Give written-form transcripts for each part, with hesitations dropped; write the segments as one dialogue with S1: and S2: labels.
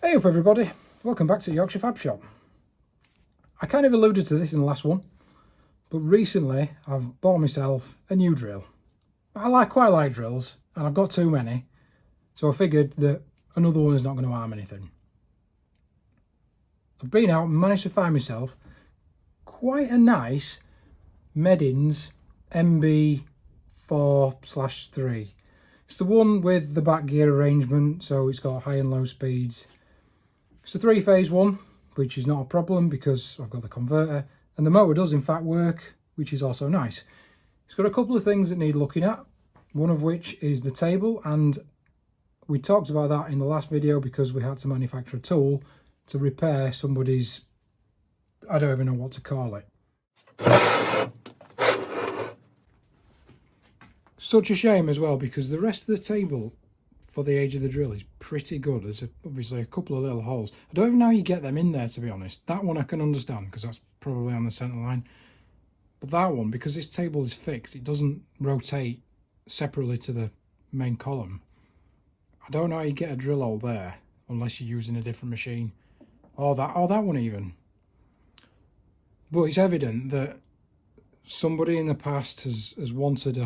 S1: Hey up everybody, welcome back to Yorkshire Fab Shop. I kind of alluded to this in the last one, but recently I've bought myself a new drill. I quite like drills and I've got too many, so I figured that another one is not going to harm anything. I've been out and managed to find myself quite a nice Meddings MB4/3. It's the one with the back gear arrangement, so it's got high and low speeds. It's a 3-phase one, which is not a problem because I've got the converter, and the motor does in fact work, which is also nice. It's got a couple of things that need looking at, one of which is the table, and we talked about that in the last video because we had to manufacture a tool to repair somebody's, I don't even know what to call it. Such a shame as well because the rest of the table for the age of the drill is pretty good. There's obviously a couple of little holes. I don't even know how you get them in there, to be honest. That one I can understand because that's probably on the centre line. But that one, because this table is fixed, it doesn't rotate separately to the main column. I don't know how you get a drill hole there unless you're using a different machine. Or that one even. But it's evident that somebody in the past has wanted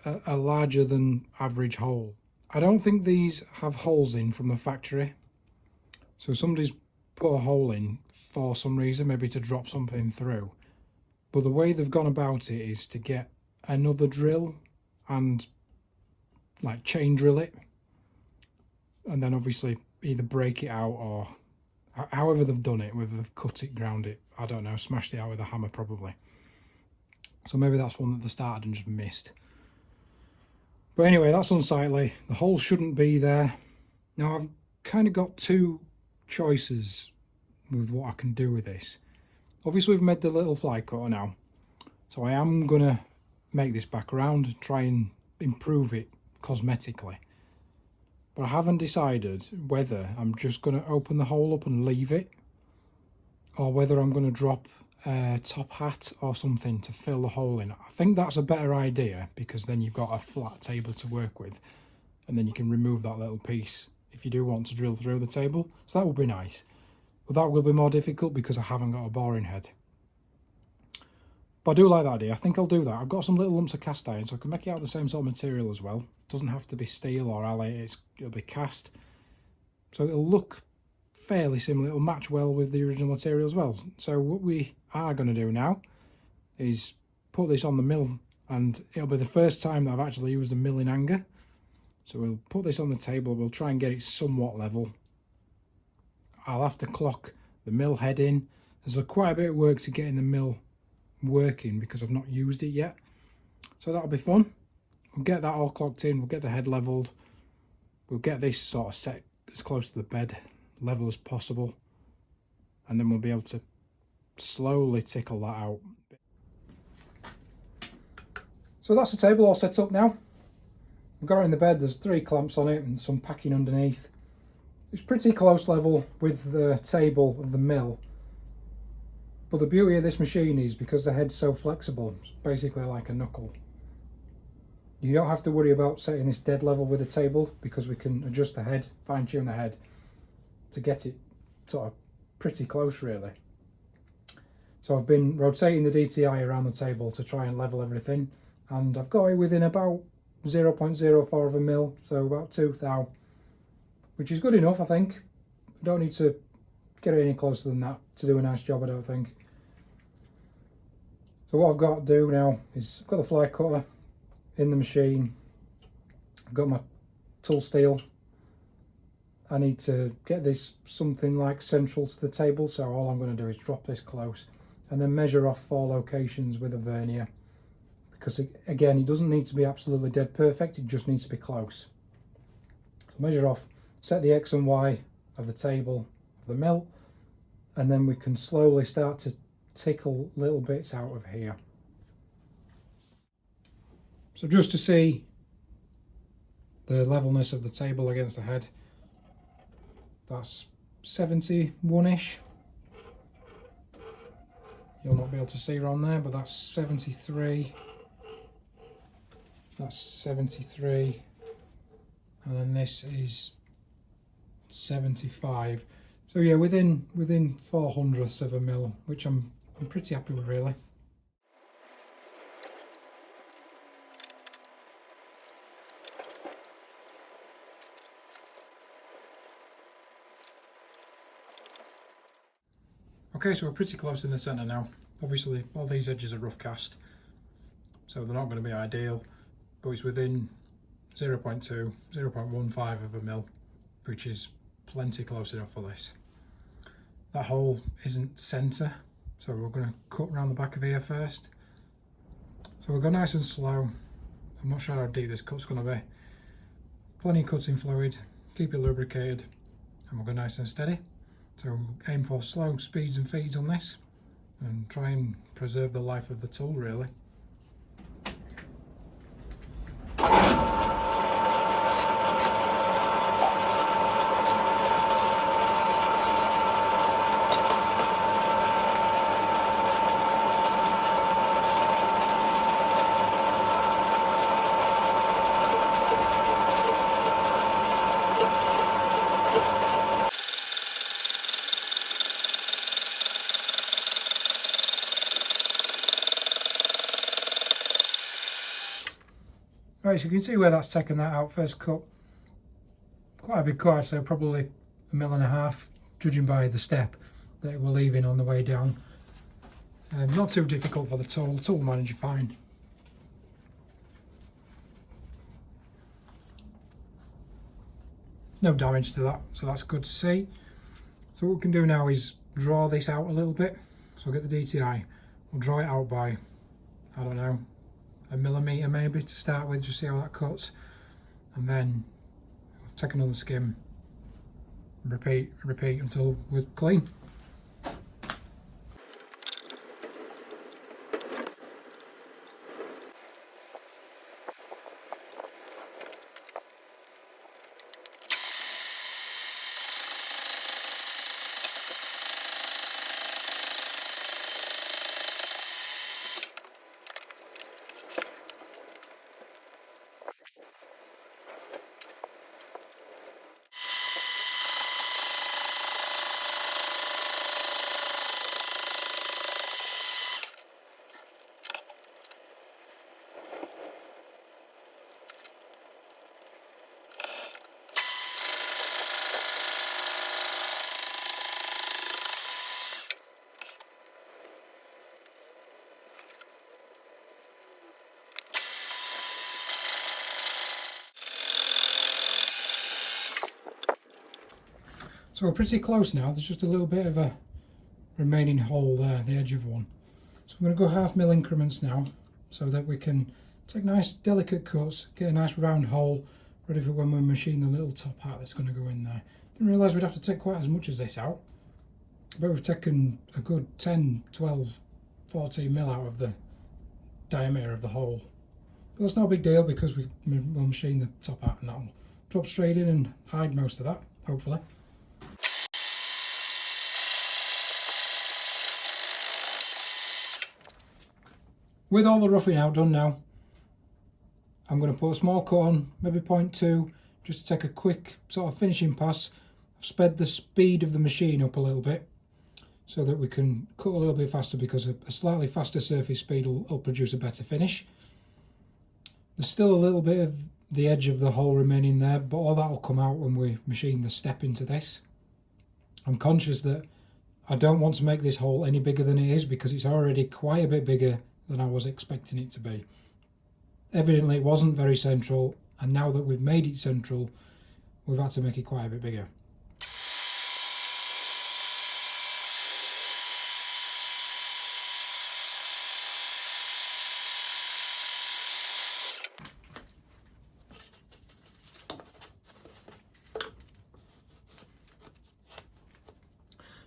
S1: a larger than average hole. I don't think these have holes in from the factory. So somebody's put a hole in for some reason, maybe to drop something through. But the way they've gone about it is to get another drill and like chain drill it. And then obviously either break it out or however they've done it, whether they've cut it, ground it, I don't know, smashed it out with a hammer probably. So maybe that's one that they started and just missed. But anyway, that's unsightly. The hole shouldn't be there. Now I've kind of got two choices with what I can do with this. Obviously we've made the little fly cutter now. So I am going to make this back around, try and improve it cosmetically. But I haven't decided whether I'm just going to open the hole up and leave it, or whether I'm going to drop a top hat or something to fill the hole in. I think that's a better idea because then you've got a flat table to work with and then you can remove that little piece if you do want to drill through the table. So that would be nice. But that will be more difficult because I haven't got a boring head. But I do like that idea. I think I'll do that. I've got some little lumps of cast iron so I can make it out of the same sort of material as well. It doesn't have to be steel or alloy, it'll be cast. So it'll look fairly similar, it'll match well with the original material as well. So what we are going to do now is put this on the mill, and it'll be the first time that I've actually used a milling hanger. So we'll put this on the table, we'll try and get it somewhat level. I'll have to clock the mill head in. There's quite a bit of work to getting the mill working because I've not used it yet. So that'll be fun. We'll get that all clocked in, we'll get the head levelled, we'll get this sort of set as close to the bed level as possible, and then we'll be able to slowly tickle that out. So that's the table all set up now. I've got it in the bed, there's 3 clamps on it and some packing underneath. It's pretty close level with the table of the mill. But the beauty of this machine is because the head's so flexible, it's basically like a knuckle. You don't have to worry about setting this dead level with the table because we can adjust the head, fine tune the head to get it sort of pretty close really. So I've been rotating the DTI around the table to try and level everything, and I've got it within about 0.04 of a mil, so about 2 thou, which is good enough I think. We don't need to get it any closer than that to do a nice job, I don't think. So what I've got to do now is I've got the fly cutter in the machine, I've got my tool steel. I need to get this something like central to the table, so all I'm going to do is drop this close and then measure off 4 locations with a vernier, because again it doesn't need to be absolutely dead perfect, it just needs to be close. So measure off, set the X and Y of the table of the mill, and then we can slowly start to tickle little bits out of here. So just to see the levelness of the table against the head, that's 71-ish. You'll not be able to see around there, but that's 73. That's 73. And then this is 75. So yeah, within 4/100ths of a mil, which I'm pretty happy with really. Okay, so we're pretty close in the centre now. Obviously all these edges are rough cast, so they're not going to be ideal, but it's within 0.2, 0.15 of a mil, which is plenty close enough for this. That hole isn't centre, so we're going to cut around the back of here first. So we'll go nice and slow. I'm not sure how deep this cut's going to be. Plenty of cutting fluid, keep it lubricated, and we'll go nice and steady. So we'll aim for slow speeds and feeds on this, and try and preserve the life of the tool really. Right, so you can see where that's taken that out first cut. Quite a big cut, so probably 1.5 mil, judging by the step that we're leaving on the way down. Not too difficult for the tool will manage fine. No damage to that, so that's good to see. So what we can do now is draw this out a little bit. So we'll get the DTI, we'll draw it out by, I don't know, 1 millimetre maybe to start with, just see how that cuts, and then take another skim, repeat until we're clean. So we're pretty close now. There's just a little bit of a remaining hole there, the edge of one. So I'm going to go 0.5 mil increments now, so that we can take nice delicate cuts, get a nice round hole ready for when we machine the little top hat that's going to go in there. Didn't realise we'd have to take quite as much as this out, but we've taken a good 10, 12, 14 mil out of the diameter of the hole. But that's not a big deal because we'll machine the top hat and that'll drop straight in and hide most of that, hopefully. With all the roughing out done now, I'm going to put a small cut on, maybe 0.2, just to take a quick sort of finishing pass. I've sped the speed of the machine up a little bit so that we can cut a little bit faster, because a slightly faster surface speed will produce a better finish. There's still a little bit of the edge of the hole remaining there, but all that will come out when we machine the step into this. I'm conscious that I don't want to make this hole any bigger than it is, because it's already quite a bit bigger than I was expecting it to be. Evidently it wasn't very central, and now that we've made it central, we've had to make it quite a bit bigger.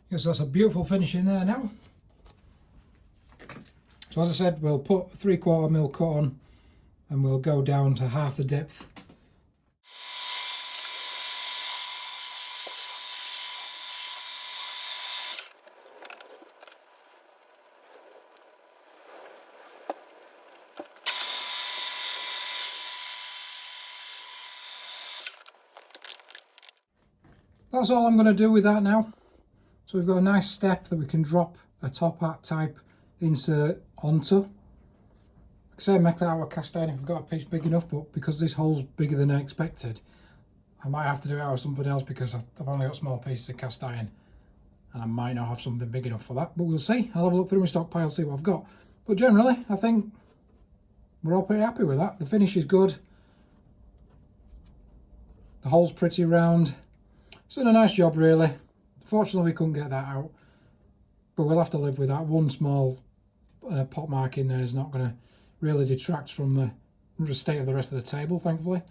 S1: Yes, that's a beautiful finish in there now. So as I said, we'll put 3/4 mil cut on, and we'll go down to half the depth. That's all I'm going to do with that now. So we've got a nice step that we can drop a top hat type insert onto. Like I say, make that out of cast iron if we've got a piece big enough, but because this hole's bigger than I expected, I might have to do it out of something else because I've only got small pieces of cast iron and I might not have something big enough for that, but we'll see. I'll have a look through my stockpile, see what I've got. But generally, I think we're all pretty happy with that. The finish is good. The hole's pretty round. It's done a nice job, really. Fortunately, we couldn't get that out, but we'll have to live with that. One small pot mark in there is not going to really detract from the state of the rest of the table, thankfully,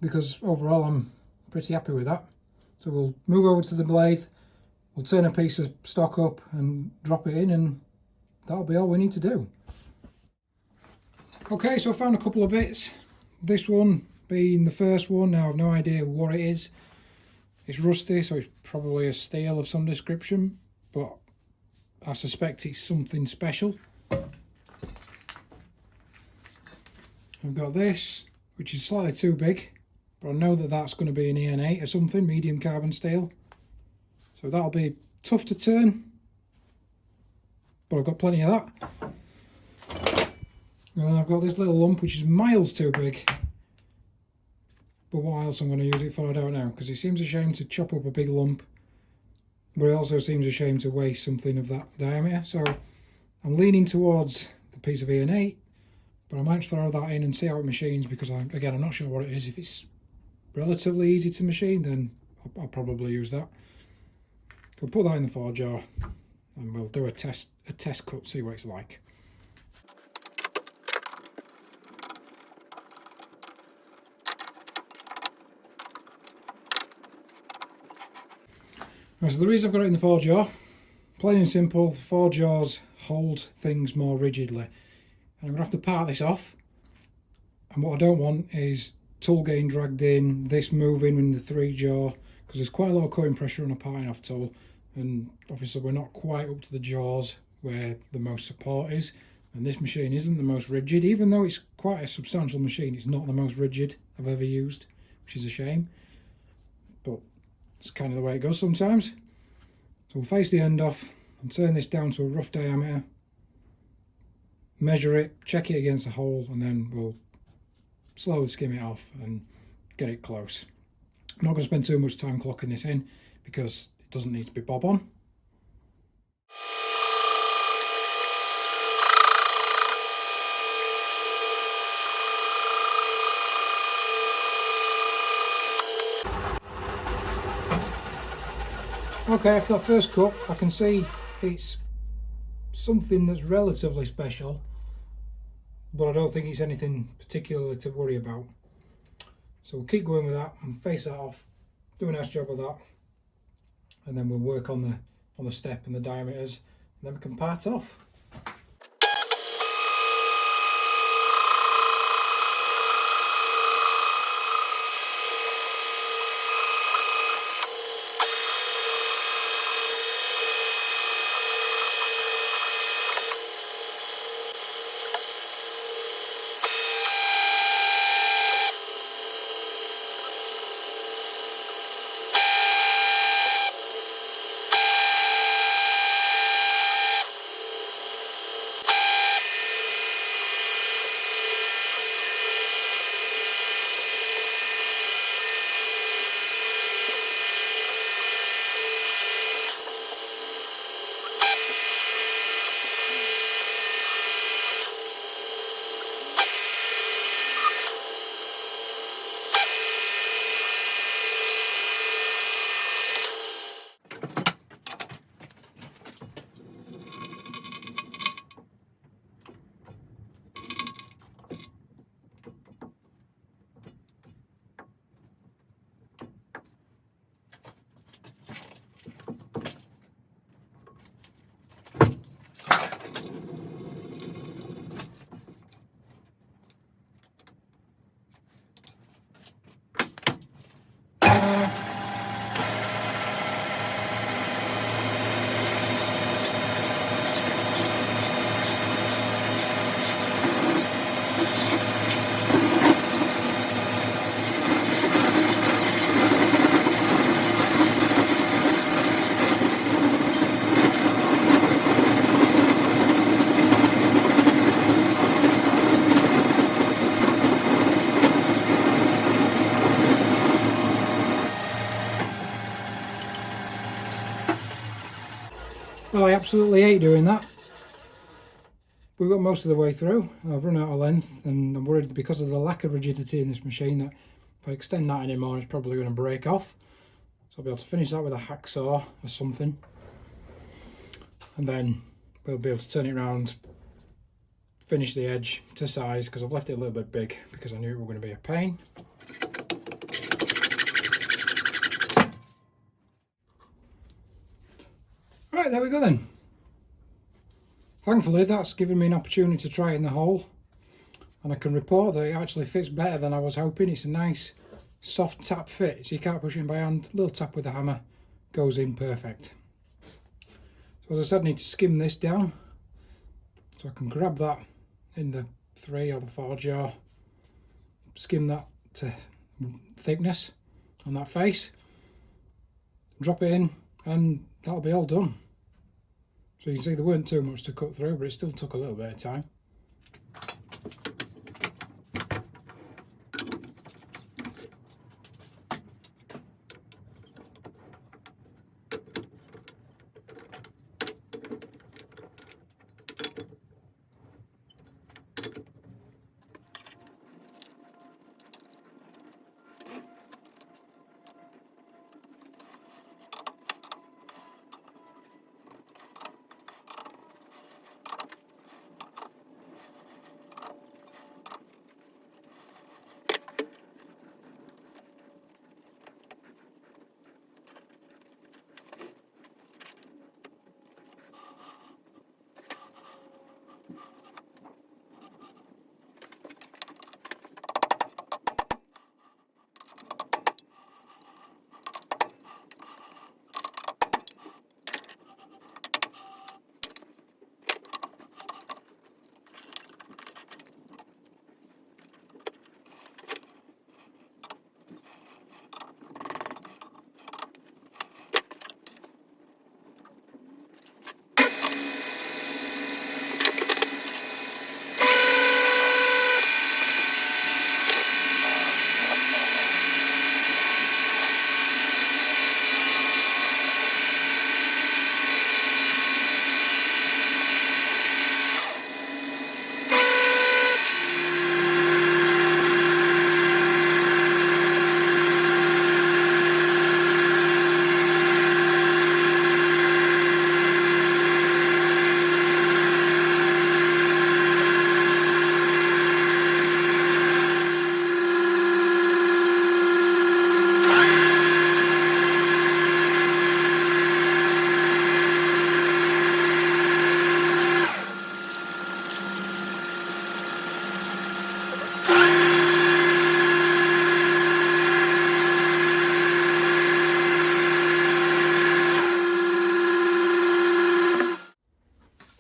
S1: because overall I'm pretty happy with that. So we'll move over to the blade, we'll turn a piece of stock up and drop it in, and that'll be all we need to do. Okay, so I found a couple of bits. This one being the first one. Now I've no idea what it is. It's rusty, so it's probably a steel of some description, but I suspect it's something special. I've got this, which is slightly too big, but I know that that's going to be an EN8 or something, medium carbon steel. So that'll be tough to turn, but I've got plenty of that. And then I've got this little lump, which is miles too big. But what else I'm going to use it for, I don't know, because it seems a shame to chop up a big lump, but it also seems a shame to waste something of that diameter. So I'm leaning towards the piece of EN8, but I might throw that in and see how it machines, because I'm not sure what it is. If it's relatively easy to machine, then I'll probably use that. We'll put that in the forge jar and we'll do a test cut, see what it's like. Right, so the reason I've got it in the forge jar, plain and simple, the forge jars hold things more rigidly. And I'm going to have to part this off. And what I don't want is tool getting dragged in, this moving in the 3 jar, because there's quite a lot of cutting pressure on a parting off tool. And obviously we're not quite up to the jaws where the most support is. And this machine isn't the most rigid, even though it's quite a substantial machine, it's not the most rigid I've ever used, which is a shame. But it's kind of the way it goes sometimes. So we'll face the end off and turn this down to a rough diameter, measure it, check it against the hole, and then we'll slowly skim it off and get it close. I'm not going to spend too much time clocking this in because it doesn't need to be bob on. Okay, after that first cut, I can see it's something that's relatively special, but I don't think it's anything particularly to worry about. So we'll keep going with that and face that off, do a nice job of that, and then we'll work on the step and the diameters, and then we can part off. Well, I absolutely hate doing that. We got most of the way through. I've run out of length, and I'm worried because of the lack of rigidity in this machine that if I extend that anymore, it's probably going to break off. So I'll be able to finish that with a hacksaw or something, and then we'll be able to turn it around, finish the edge to size, because I've left it a little bit big because I knew it was going to be a pain. Right, there we go then. Thankfully that's given me an opportunity to try in the hole, and I can report that it actually fits better than I was hoping. It's a nice soft tap fit, so you can't push it in by hand. A little tap with the hammer goes in perfect. So as I said, I need to skim this down, so I can grab that in the 3 or the 4 jaw, skim that to thickness on that face, drop it in, and that'll be all done. So you can see there weren't too much to cut through, but it still took a little bit of time.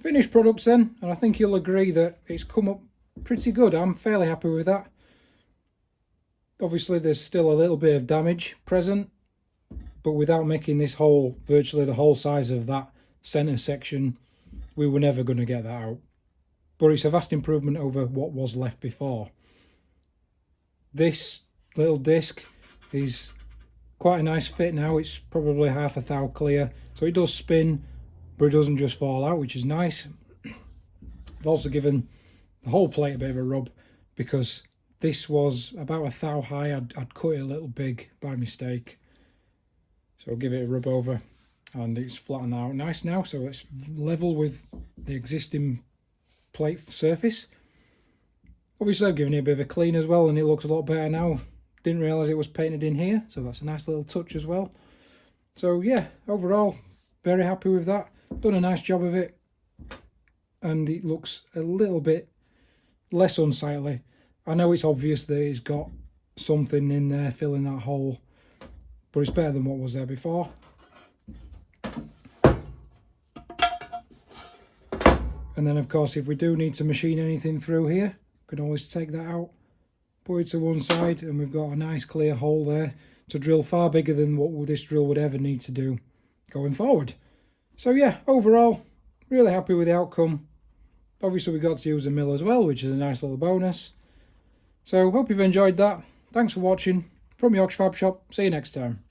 S1: Finished products then, and I think you'll agree that it's come up pretty good. I'm fairly happy with that. Obviously there's still a little bit of damage present, but without making this hole virtually the whole size of that centre section, we were never going to get that out. But it's a vast improvement over what was left before. This little disc is quite a nice fit now. It's probably half a thou clear, so it does spin, but it doesn't just fall out, which is nice. I've also given the whole plate a bit of a rub because this was about a thou high. I'd cut it a little big by mistake, so I'll give it a rub over, and it's flattened out nice now, so it's level with the existing plate surface. Obviously I've given it a bit of a clean as well, and it looks a lot better now. Didn't realise it was painted in here, so that's a nice little touch as well. So yeah, overall very happy with that. Done a nice job of it, and it looks a little bit less unsightly. I know it's obvious that it's got something in there filling that hole, but it's better than what was there before. And then of course if we do need to machine anything through here, we can always take that out, put it to one side, and we've got a nice clear hole there to drill, far bigger than what this drill would ever need to do going forward. So yeah, overall really happy with the outcome. Obviously we got to use a mill as well, which is a nice little bonus. So hope you've enjoyed that. Thanks for watching. From Yorkshire Fab Shop, see you next time.